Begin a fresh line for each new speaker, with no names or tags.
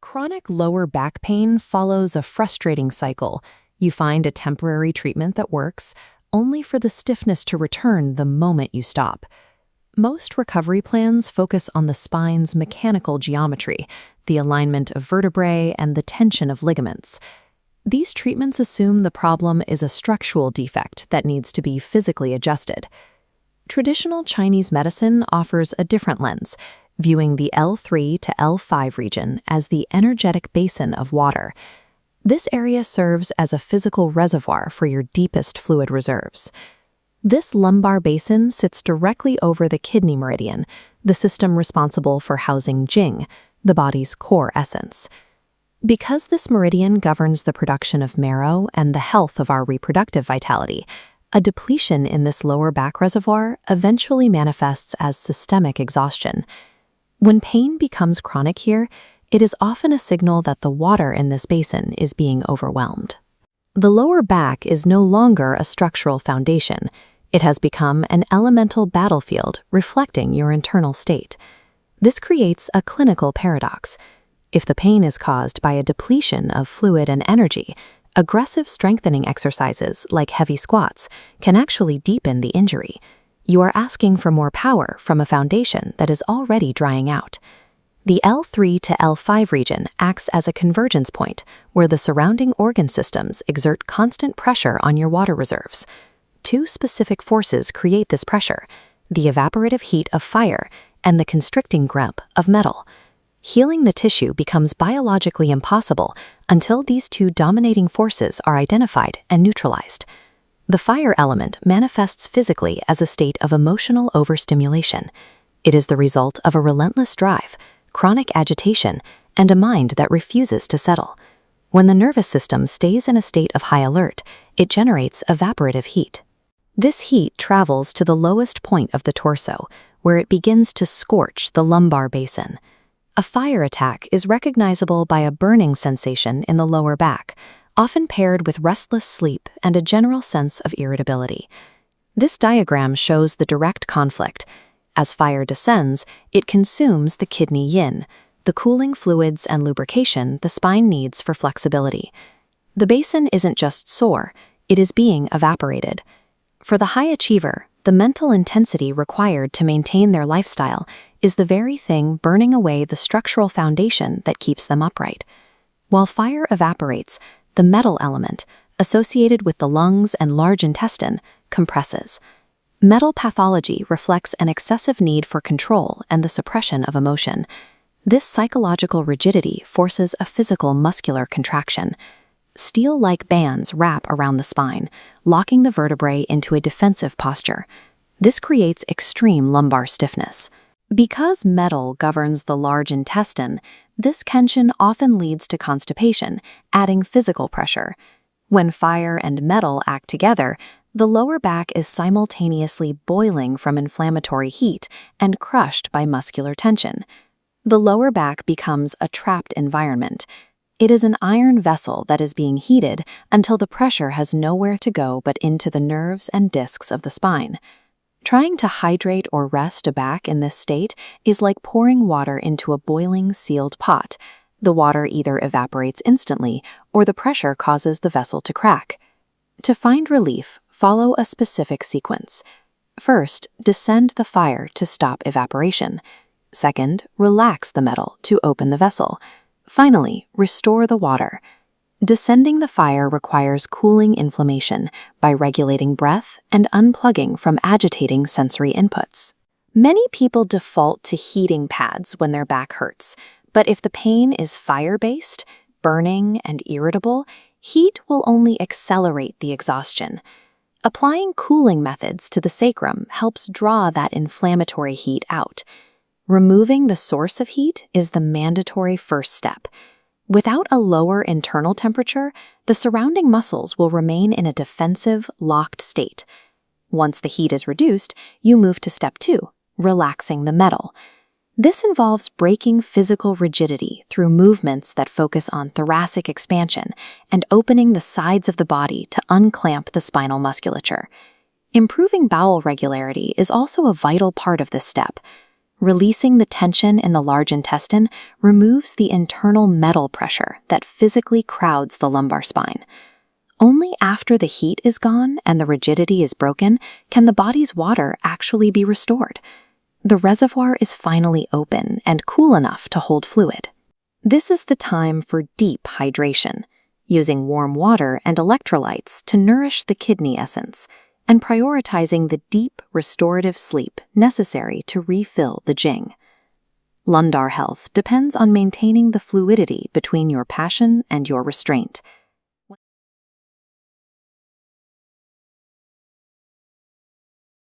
Chronic lower back pain follows a frustrating cycle. You find a temporary treatment that works, only for the stiffness to return the moment you stop. Most recovery plans focus on the spine's mechanical geometry, the alignment of vertebrae, and the tension of ligaments. These treatments assume the problem is a structural defect that needs to be physically adjusted. Traditional Chinese medicine offers a different lens, viewing the L3 to L5 region as the energetic basin of water. This area serves as a physical reservoir for your deepest fluid reserves. This lumbar basin sits directly over the kidney meridian, the system responsible for housing Jing, the body's core essence. Because this meridian governs the production of marrow and the health of our reproductive vitality, a depletion in this lower back reservoir eventually manifests as systemic exhaustion. When pain becomes chronic here, it is often a signal that the water in this basin is being overwhelmed. The lower back is no longer a structural foundation. It has become an elemental battlefield reflecting your internal state. This creates a clinical paradox. If the pain is caused by a depletion of fluid and energy, aggressive strengthening exercises like heavy squats can actually deepen the injury. You are asking for more power from a foundation that is already drying out. The L3 to L5 region acts as a convergence point where the surrounding organ systems exert constant pressure on your water reserves. Two specific forces create this pressure: the evaporative heat of fire and the constricting grip of metal. Healing the tissue becomes biologically impossible until these two dominating forces are identified and neutralized. The fire element manifests physically as a state of emotional overstimulation. It is the result of a relentless drive, chronic agitation, and a mind that refuses to settle. When the nervous system stays in a state of high alert, it generates evaporative heat. This heat travels to the lowest point of the torso, where it begins to scorch the lumbar basin. A fire attack is recognizable by a burning sensation in the lower back, often paired with restless sleep and a general sense of irritability. This diagram shows the direct conflict. As fire descends, it consumes the kidney yin, the cooling fluids and lubrication the spine needs for flexibility. The basin isn't just sore, it is being evaporated. For the high achiever, the mental intensity required to maintain their lifestyle is the very thing burning away the structural foundation that keeps them upright. While fire evaporates, the metal element, associated with the lungs and large intestine, compresses. Metal pathology reflects an excessive need for control and the suppression of emotion. This psychological rigidity forces a physical muscular contraction. Steel-like bands wrap around the spine, locking the vertebrae into a defensive posture. This creates extreme lumbar stiffness. Because metal governs the large intestine, this tension often leads to constipation, adding physical pressure. When fire and metal act together, the lower back is simultaneously boiling from inflammatory heat and crushed by muscular tension. The lower back becomes a trapped environment. It is an iron vessel that is being heated until the pressure has nowhere to go but into the nerves and discs of the spine. Trying to hydrate or rest a back in this state is like pouring water into a boiling, sealed pot. The water either evaporates instantly or the pressure causes the vessel to crack. To find relief, follow a specific sequence. First, descend the fire to stop evaporation. Second, relax the metal to open the vessel. Finally, restore the water. Descending the fire requires cooling inflammation by regulating breath and unplugging from agitating sensory inputs. Many people default to heating pads when their back hurts, but if the pain is fire-based, burning, and irritable, heat will only accelerate the exhaustion. Applying cooling methods to the sacrum helps draw that inflammatory heat out. Removing the source of heat is the mandatory first step. Without a lower internal temperature, the surrounding muscles will remain in a defensive, locked state. Once the heat is reduced, you move to step 2, relaxing the metal. This involves breaking physical rigidity through movements that focus on thoracic expansion and opening the sides of the body to unclamp the spinal musculature. Improving bowel regularity is also a vital part of this step. Releasing the tension in the large intestine removes the internal metal pressure that physically crowds the lumbar spine. Only after the heat is gone and the rigidity is broken can the body's water actually be restored. The reservoir is finally open and cool enough to hold fluid. This is the time for deep hydration, using warm water and electrolytes to nourish the kidney essence, and prioritizing the deep restorative sleep necessary to refill the jing. Lumbar health depends on maintaining the fluidity between your passion and your restraint.